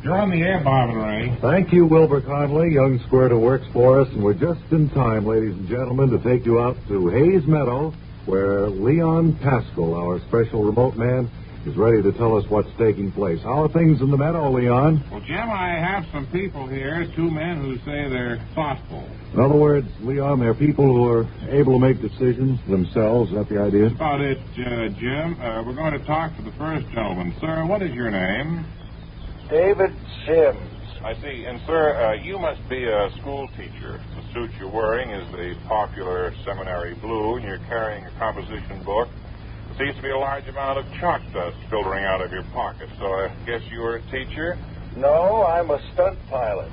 You're on the air, Bob and Ray. Thank you, Wilbur Conley, young squirt who works for us, and we're just in time, ladies and gentlemen, to take you out to Hayes Meadow, where Leon Pascal, our special remote man, is ready to tell us what's taking place. How are things in the meadow, Leon? Well, Jim, I have some people here, two men who say they're thoughtful. In other words, Leon, they're people who are able to make decisions themselves. Is that the idea? That's about it, Jim. We're going to talk to the first gentleman. Sir, what is your name? David Sims. I see. And, sir, you must be a school teacher. The suit you're wearing is the popular seminary blue, and you're carrying a composition book. There seems to be a large amount of chalk dust filtering out of your pocket, so I guess you're a teacher? No, I'm a stunt pilot.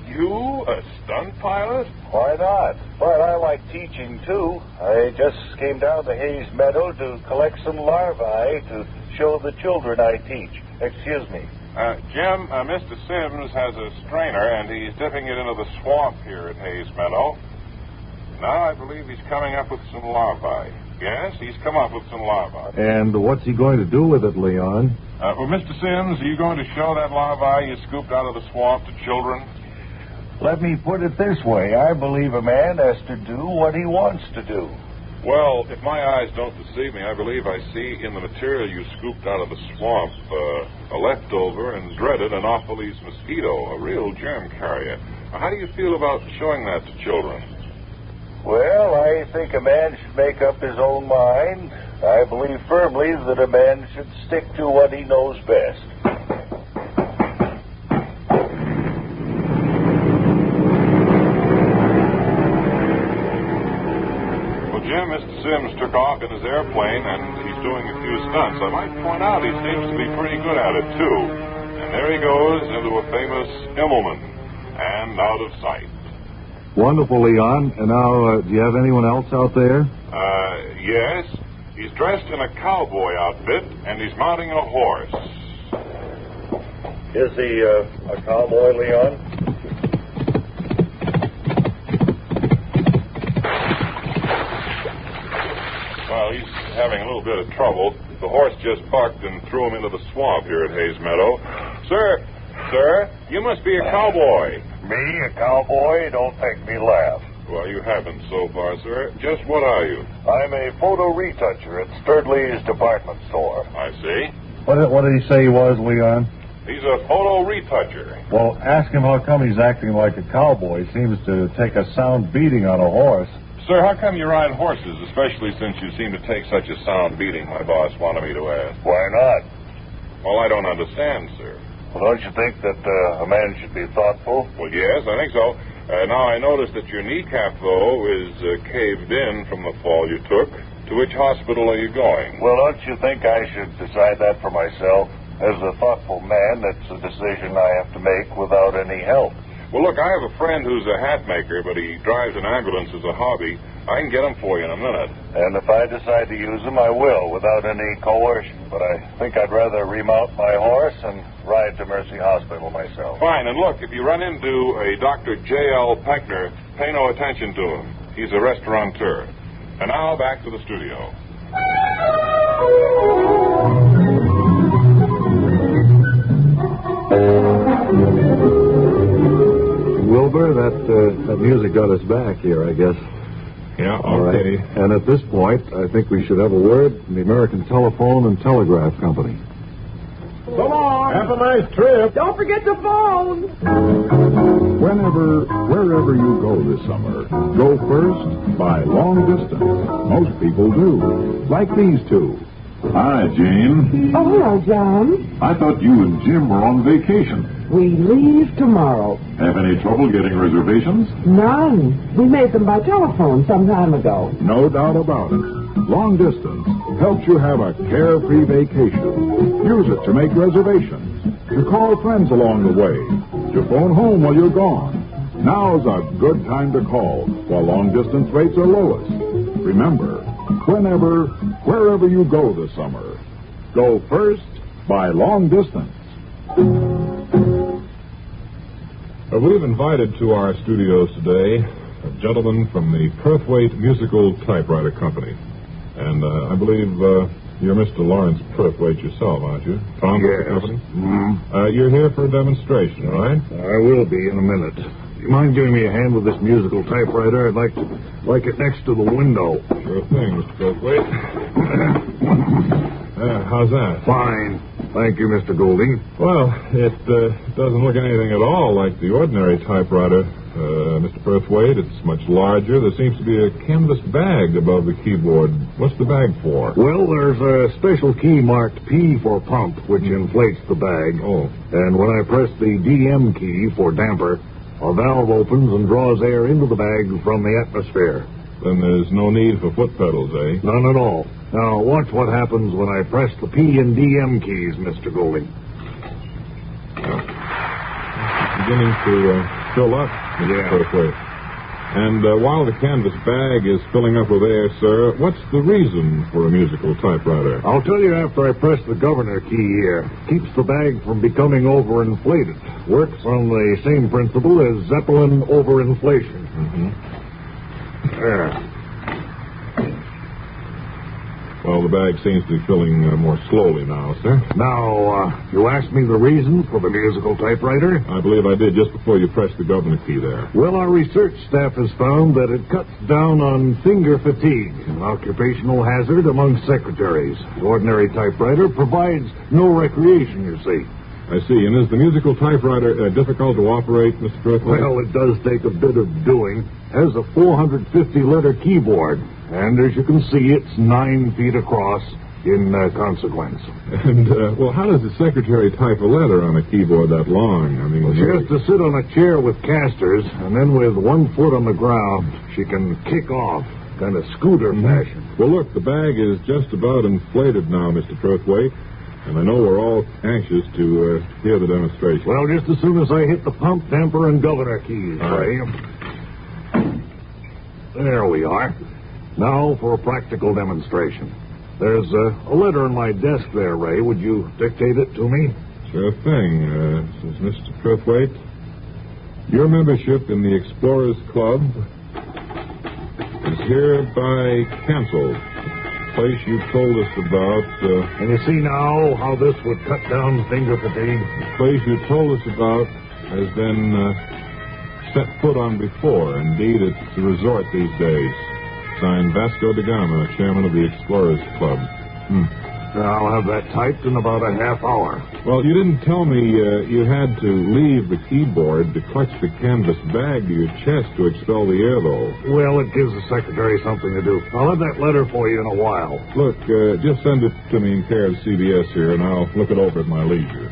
You? A stunt pilot? Why not? But I like teaching, too. I just came down to Hayes Meadow to collect some larvae to show the children I teach. Excuse me. Jim, Mr. Sims has a strainer, and he's dipping it into the swamp here at Hayes Meadow. Now I believe he's coming up with some larvae. Yes, he's come up with some larvae. And what's he going to do with it, Leon? Well, Mr. Sims, are you going to show that larvae you scooped out of the swamp to children? Let me put it this way. I believe a man has to do what he wants to do. Well, if my eyes don't deceive me, I believe I see in the material you scooped out of the swamp a leftover and dreaded Anopheles mosquito, a real germ carrier. Now, how do you feel about showing that to children? Well, I think a man should make up his own mind. I believe firmly that a man should stick to what he knows best. Jim, Mr. Sims took off in his airplane, and he's doing a few stunts. I might point out he seems to be pretty good at it, too. And there he goes into a famous Immelman, and out of sight. Wonderful, Leon. And now, do you have anyone else out there? Yes. He's dressed in a cowboy outfit, and he's mounting a horse. Is he a cowboy, Leon? Well, he's having a little bit of trouble. The horse just bucked and threw him into the swamp here at Hayes Meadow. Sir, you must be a cowboy. Me, a cowboy? Don't make me laugh. Well, you haven't so far, sir. Just what are you? I'm a photo retoucher at Sturdley's department store. I see. What did he say he was, Leon? He's a photo retoucher. Well, ask him how come he's acting like a cowboy. He seems to take a sound beating on a horse. Sir, how come you ride horses, especially since you seem to take such a sound beating, my boss wanted me to ask? Why not? Well, I don't understand, sir. Well, don't you think that a man should be thoughtful? Well, yes, I think so. Now, I notice that your kneecap, though, is caved in from the fall you took. To which hospital are you going? Well, don't you think I should decide that for myself? As a thoughtful man, that's a decision I have to make without any help. Well, look, I have a friend who's a hat maker, but he drives an ambulance as a hobby. I can get him for you in a minute. And if I decide to use him, I will, without any coercion. But I think I'd rather remount my horse and ride to Mercy Hospital myself. Fine, and look, if you run into a Dr. J.L. Peckner, pay no attention to him. He's a restaurateur. And now, back to the studio. Wilbur, that music got us back here, I guess. Yeah, okay. All right. And at this point, I think we should have a word from the American Telephone and Telegraph Company. So long. Have a nice trip. Don't forget the phone. Wherever you go this summer, go first by long distance. Most people do. Like these two. Hi, Jane. Oh, hello, John. I thought you and Jim were on vacation. We leave tomorrow. Have any trouble getting reservations? None. We made them by telephone some time ago. No doubt about it. Long distance helps you have a carefree vacation. Use it to make reservations, to call friends along the way, to phone home while you're gone. Now's a good time to call while long-distance rates are lowest. Remember, wherever you go this summer, go first by long distance. We've invited to our studios today a gentleman from the Perthwaite Musical Typewriter Company. And I believe You're Mr. Lawrence Perthwaite yourself, aren't you? Founder of the company? Mm-hmm. You're here for a demonstration, right? I will be in a minute. Do you mind giving me a hand with this musical typewriter? I'd like it next to the window. Sure thing, Mr. Perthwaite. How's that? Fine. Thank you, Mr. Goulding. Well, it doesn't look anything at all like the ordinary typewriter, Mr. Perthwaite. It's much larger. There seems to be a canvas bag above the keyboard. What's the bag for? Well, there's a special key marked P for pump, which inflates the bag. Oh. And when I press the DM key for damper, a valve opens and draws air into the bag from the atmosphere. Then there's no need for foot pedals, eh? None at all. Now, watch what happens when I press the P and DM keys, Mr. Goulding. It's beginning to fill up, Mr. Perthwaite. And while the canvas bag is filling up with air, sir, what's the reason for a musical typewriter? I'll tell you after I press the governor key here. Keeps the bag from becoming overinflated. Works on the same principle as Zeppelin overinflation. Mm-hmm. There. Well, the bag seems to be filling more slowly now, sir. Now, you asked me the reason for the musical typewriter? I believe I did just before you pressed the governor key there. Well, our research staff has found that it cuts down on finger fatigue, an occupational hazard among secretaries. The ordinary typewriter provides no recreation, you see. I see. And is the musical typewriter difficult to operate, Mr. Perthwaite? Well, it does take a bit of doing. Has a 450-letter keyboard, and as you can see, it's 9 feet across in consequence. And, well, how does the secretary type a letter on a keyboard that long? I mean, well, she has to sit on a chair with casters, and then with one foot on the ground, she can kick off, kind of scooter fashion. Well, look, the bag is just about inflated now, Mr. Perthwaite. And I know we're all anxious to hear the demonstration. Well, just as soon as I hit the pump, damper, and governor keys, Ray. There we are. Now for a practical demonstration. There's a letter on my desk there, Ray. Would you dictate it to me? Sure thing. Says Mr. Perthwaite, your membership in the Explorers Club is hereby canceled. Place you told us about. And you see now how this would cut down finger fatigue? The place you told us about has been set foot on before. Indeed, it's a resort these days. Signed Vasco da Gama, chairman of the Explorers Club. I'll have that typed in about a half hour. Well, you didn't tell me you had to leave the keyboard to clutch the canvas bag to your chest to expel the air, though. Well, it gives the secretary something to do. I'll have that letter for you in a while. Look, just send it to me in care of CBS here, and I'll look it over at my leisure.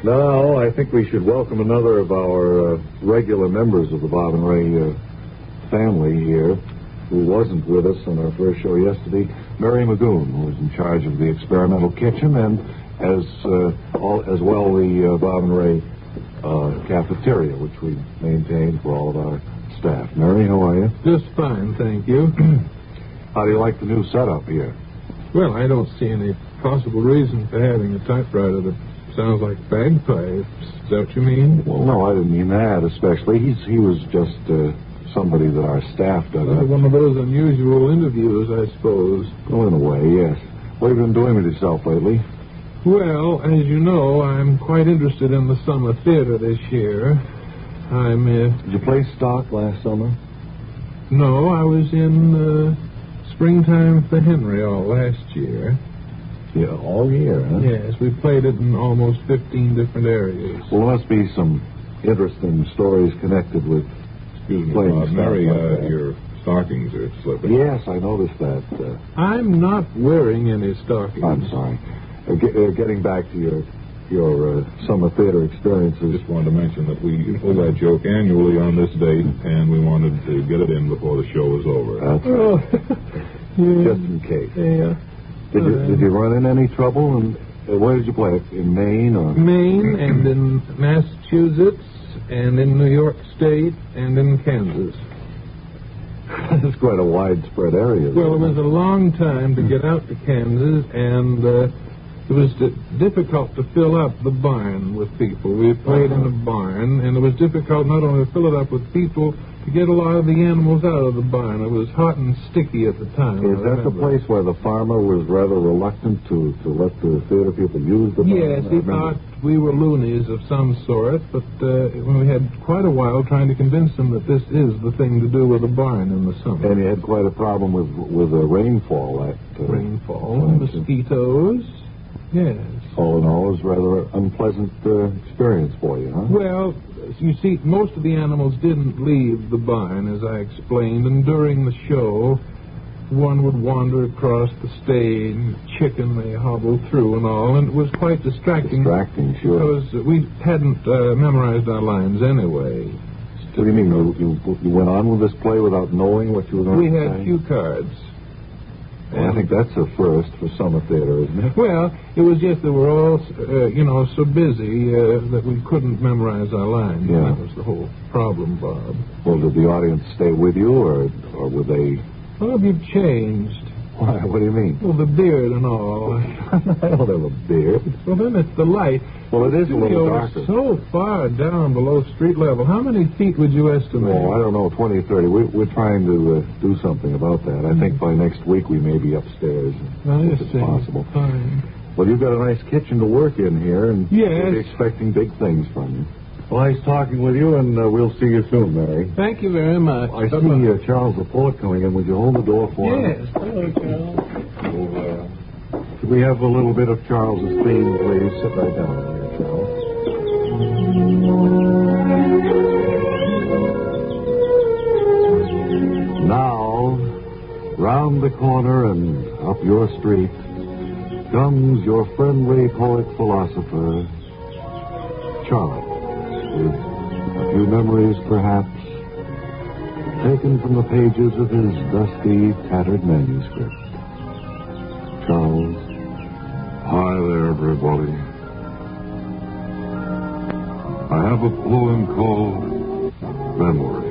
Now, I think we should welcome another of our regular members of the Bob and Ray family here, who wasn't with us on our first show yesterday, Mary Magoon, who was in charge of the experimental kitchen, and as well the Bob and Ray cafeteria, which we maintain for all of our staff. Mary, how are you? Just fine, thank you. How do you like the new setup here? Well, I don't see any possible reason for having a typewriter that sounds like bagpipes. Is that what you mean? Well, no, I didn't mean that especially. He was just somebody that our staff does. One of those unusual interviews, I suppose. Oh, in a way, yes. What have you been doing with yourself lately? Well, as you know, I'm quite interested in the summer theater this year. Did you play stock last summer? No, I was in Springtime for Henry all last year. Yeah, all year, huh? Yes, we played it in almost 15 different areas. Well, there must be some interesting stories connected with Excuse me, playing Bob. stock Mary, like that. your stockings are slipping. Yes, I noticed that. I'm not wearing any stockings. I'm sorry. Getting back to your summer theater experiences. Just wanted to mention that we pull that joke annually on this date, and we wanted to get it in before the show was over. That's right. Oh, yeah. Just in case. Yeah. Did you run in any trouble? And where did you play? In Maine or Maine and in Massachusetts and in New York State and in Kansas. It's quite a widespread area. Well, it was a long time to get out to Kansas, and it was difficult to fill up the barn with people. We played in a barn, and it was difficult not only to fill it up with people, to get a lot of the animals out of the barn. It was hot and sticky at the time. Is that the place where the farmer was rather reluctant to let the theater people use the barn? Yes, he thought we were loonies of some sort, but we had quite a while trying to convince him that this is the thing to do with a barn in the summer. And you had quite a problem with the rainfall. Rainfall, mosquitoes, yes. All in all, it was rather unpleasant experience for you, huh? Well, you see, most of the animals didn't leave the barn, as I explained, and during the show, one would wander across the stage, chicken they hobbled through and all, and it was quite distracting. Distracting, sure. Because we hadn't memorized our lines anyway. What do you mean? You went on with this play without knowing what you were going to say? We had cue cards. Well, I think that's a first for summer theater, isn't it? Well, it was just that we're all, so busy that we couldn't memorize our lines. Yeah. That was the whole problem, Bob. Well, did the audience stay with you, or were they... Well, you've changed. Why? What do you mean? Well, the beard and all. I don't have a beard. Well, then it's the light. Well, it is a little darker. So far down below street level. How many feet would you estimate? Well, I don't know, 20 or 30. We're trying to do something about that. I think by next week we may be upstairs, if it's possible. Fine. Well, you've got a nice kitchen to work in here, and we'll be expecting big things from you. Well, nice talking with you, and we'll see you soon, Mary. Thank you very much. I see Charles the poet coming in. Would you hold the door for him? Yes. Hello, Charles. Could we have a little bit of Charles's theme, please? Sit right down there, Charles. Now, round the corner and up your street comes your friendly poet-philosopher, Charles, with a few memories, perhaps, taken from the pages of his dusty, tattered manuscript. Charles. Hi there, everybody. I have a poem called Memory.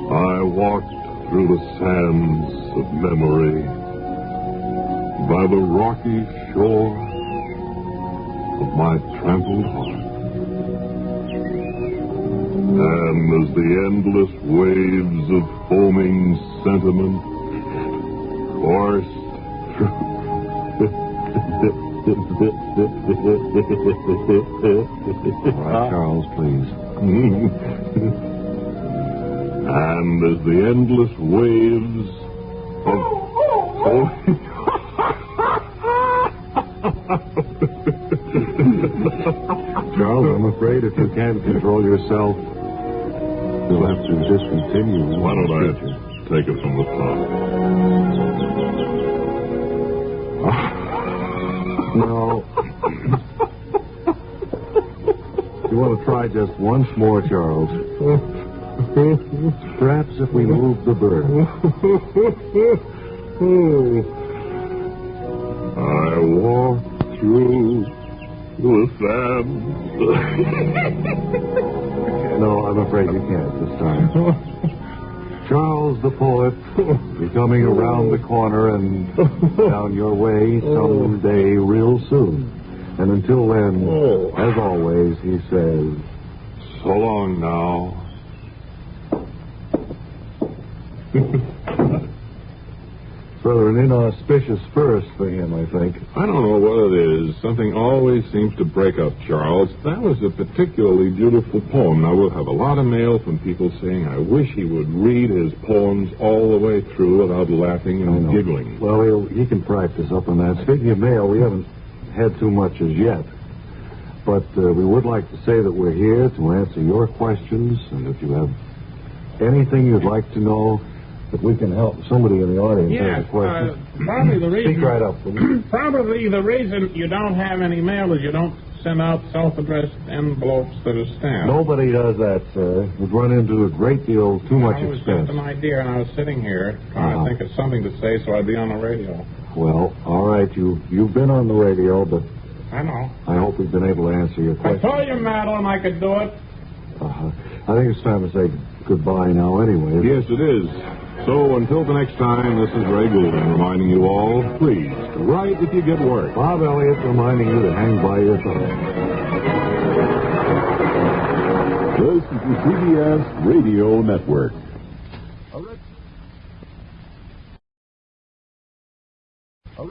I walked through the sands of memory by the rocky shore of my trampled heart. And as the endless waves of foaming sentiment coursed All right, Charles, please. And as the endless waves of Charles, I'm afraid if you can't control yourself, you'll have to discontinue. Why don't I take it from the top? No. You want to try just once more, Charles? Perhaps if we move the bird. I walked through the sands. No, I'm afraid you can't this time. Charles the poet, you're coming around the corner and down your way someday real soon. And until then, as always, he says, so long now. It's rather an inauspicious first for him, I think. I don't know what it is. Something always seems to break up Charles. That was a particularly beautiful poem. Now, we'll have a lot of mail from people saying, I wish he would read his poems all the way through without laughing and giggling. Well, he can practice up on that. Speaking of mail, we haven't had too much as yet. But we would like to say that we're here to answer your questions, and if you have anything you'd like to know, that we can help somebody in the audience has a question. Probably the reason. Speak right up, please. Probably the reason you don't have any mail is you don't send out self-addressed envelopes that are stamped. Nobody does that, sir. We've run into a great deal too much It was expense. just an idea, and I was sitting here trying to think of something to say so I'd be on the radio. Well, all right, you've been on the radio, but I know. I hope we've been able to answer your I question. told you, Madeline, I could do it. I think it's time to say goodbye now anyway. Yes, it is. So until the next time, this is Ray Goulding reminding you all, please, write if you get work. Bob Elliott reminding you to hang by your thumb. This is the CBS Radio Network. A